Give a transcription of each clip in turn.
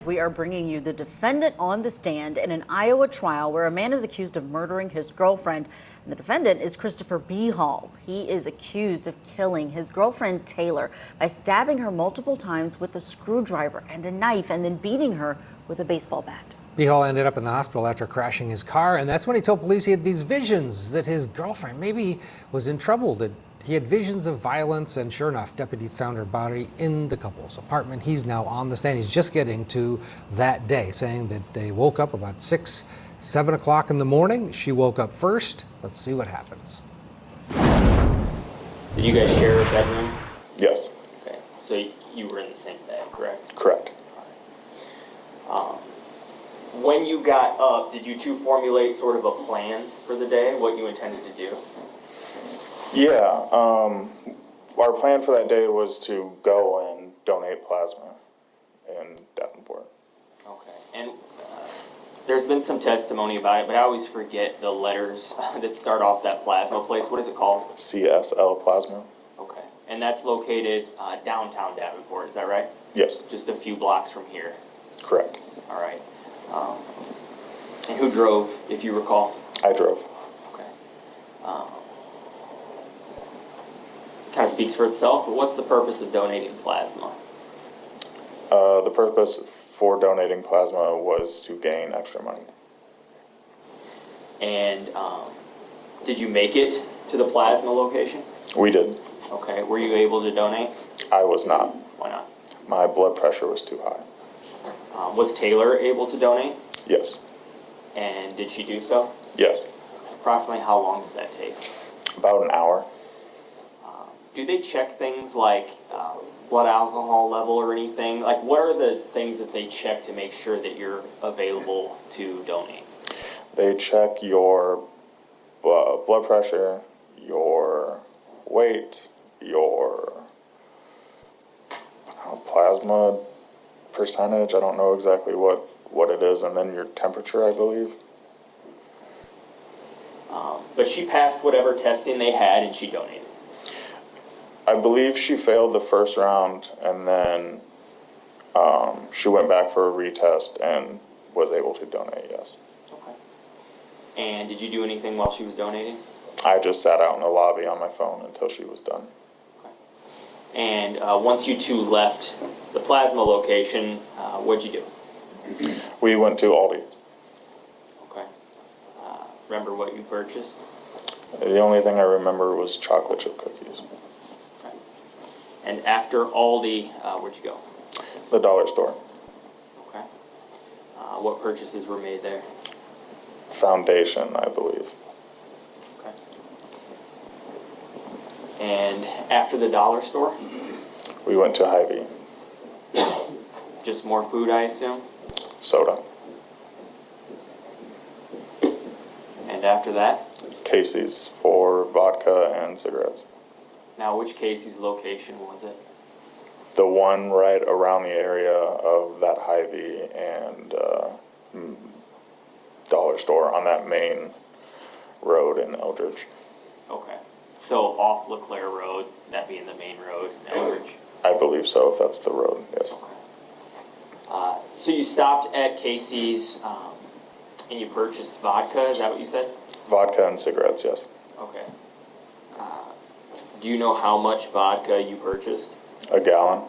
we are bringing you the defendant on the stand in an Iowa trial where a man is accused of murdering his girlfriend. And the defendant is Christopher Behal. He is accused of killing his girlfriend, Taylor, by stabbing her multiple times with a screwdriver and a knife and then beating her with a baseball bat. Behal ended up in the hospital after crashing his car, and that's when he told police he had these visions that his girlfriend maybe was in trouble, that he had visions of violence, and sure enough, deputies found her body in the couple's apartment. He's now on the stand. He's just getting to that day, saying that they woke up about 7 o'clock in the morning. She woke up first. Let's see what happens. Did you guys share a bedroom? Yes. Okay, so you were in the same bed, correct? Correct. When you got up, did you two formulate sort of a plan for the day, what you intended to do? Yeah, our plan for that day was to go and donate plasma in Davenport. Okay, and there's been some testimony about it, but I always forget the letters that start off that plasma place. What is it called? CSL Plasma. Okay, and that's located downtown Davenport, is that right? Yes. Just a few blocks from here. Correct. All right. And who drove, if you recall? I drove. Okay. Kind of speaks for itself, but what's the purpose of donating plasma? The purpose for donating plasma was to gain extra money. And did you make it to the plasma location? We did. Okay. Were you able to donate? I was not. Why not? My blood pressure was too high. Was Taylor able to donate? Yes. And did she do so? Yes. Approximately how long does that take? About an hour. Do they check things like blood alcohol level or anything? Like, what are the things that they check to make sure that you're available to donate? They check your blood pressure, your weight, your plasma percentage. I don't know exactly what it is, and then your temperature, I believe. But she passed whatever testing they had and she donated. I believe she failed the first round, and then she went back for a retest and was able to donate, yes. Okay. And did you do anything while she was donating? I just sat out in the lobby on my phone until she was done. Okay. And once you two left the plasma location, what'd you do? We went to Aldi. Okay. Remember what you purchased? The only thing I remember was chocolate chip cookies. Okay. And after Aldi, where'd you go? The dollar store. Okay. What purchases were made there? Foundation, I believe. Okay. And after the dollar store? We went to Hy-Vee. Just more food, I assume? Soda. And after that? Casey's for vodka and cigarettes. Now, which Casey's location was it? The one right around the area of that Hy-Vee and dollar store on that main road in Eldridge. Okay. So off LeClaire Road, that being the main road in Eldridge? I believe so, if that's the road, yes. Okay. So you stopped at Casey's and you purchased vodka, is that what you said? Vodka and cigarettes, yes. Okay. Do you know how much vodka you purchased? A gallon.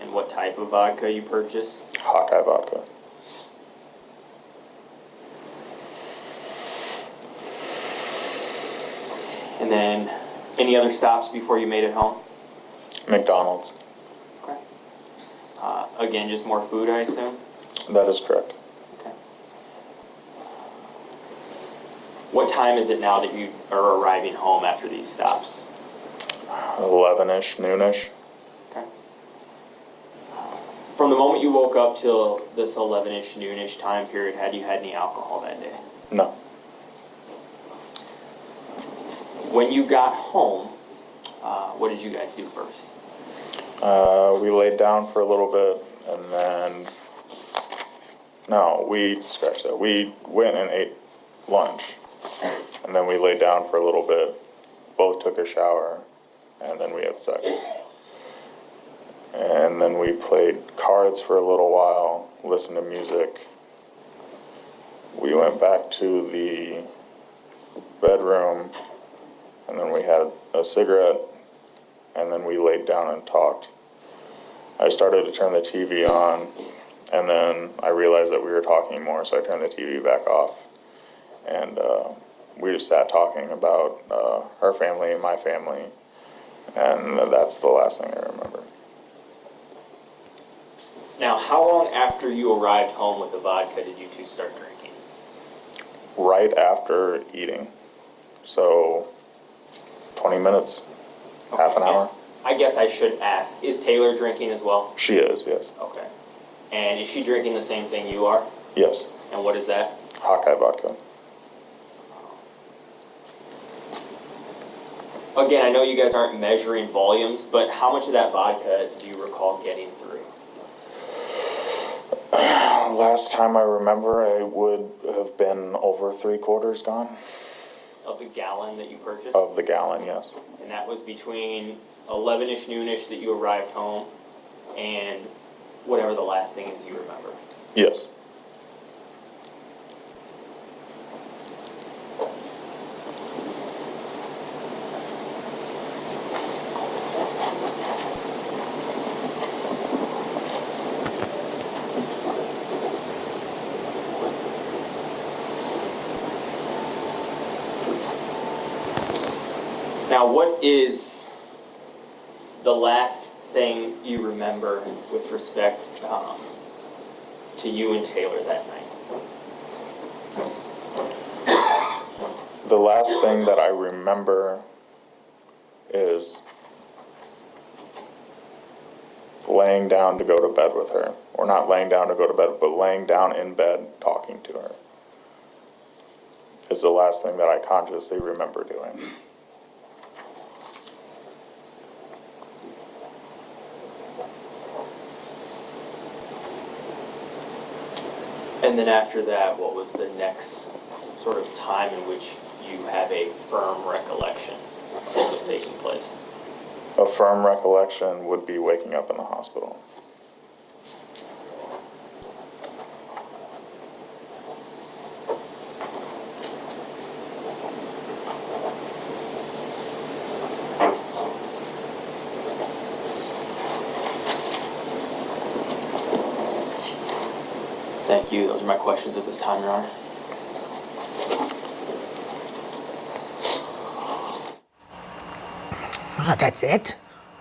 And what type of vodka you purchased? Hawkeye vodka. And then any other stops before you made it home? McDonald's. Okay. Again, just more food, I assume? That is correct. Okay. What time is it now that you are arriving home after these stops? 11-ish, noonish. Okay. From the moment you woke up till this 11-ish, noonish time period, had you had any alcohol that day? No. When you got home, what did you guys do first? We laid down for a little bit, and then... No, we scratched that. We went and ate lunch, and then we laid down for a little bit, both took a shower, and then we had sex. And then we played cards for a little while, listened to music. We went back to the bedroom, and then we had a cigarette, and then we laid down and talked. I started to turn the TV on, and then I realized that we were talking more, so I turned the TV back off. And we just sat talking about her family and my family, and that's the last thing I remember. Now, how long after you arrived home with the vodka did you two start drinking? Right after eating. So 20 minutes, half an hour. I guess I should ask, is Taylor drinking as well? She is, yes. Okay. And is she drinking the same thing you are? Yes. And what is that? Hawkeye vodka. Again, I know you guys aren't measuring volumes, but how much of that vodka do you recall getting through? Last time I remember, I would have been over 3/4 gone. Of the gallon that you purchased? Of the gallon, yes. And that was between 11-ish, noonish that you arrived home and whatever the last thing is you remember. Yes. Now, what is the last thing you remember with respect to you and Taylor that night? The last thing that I remember is laying down to go to bed with her. Or not laying down to go to bed, but laying down in bed talking to her. Is the last thing that I consciously remember doing. And then after that, what was the next sort of time in which you have a firm recollection of what was taking place? A firm recollection would be waking up in the hospital. Thank you. Those are my questions at this time, Your Honor. That's it?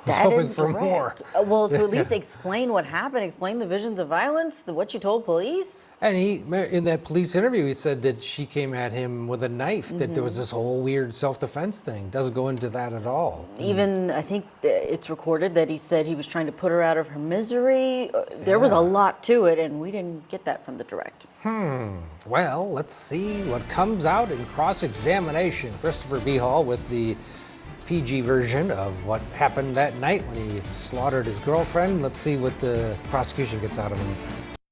I was That hoping is for more. correct. Well, to at least explain what happened, explain the visions of violence, what you told police. And he, in that police interview, he said that she came at him with a knife, that there was this whole weird self-defense thing. Doesn't go into that at all. Even, I think it's recorded that he said he was trying to put her out of her misery. There was a lot to it, and we didn't get that from the direct. Well, let's see what comes out in cross-examination. Christopher Behal with the PG version of what happened that night when he slaughtered his girlfriend. Let's see what the prosecution gets out of him.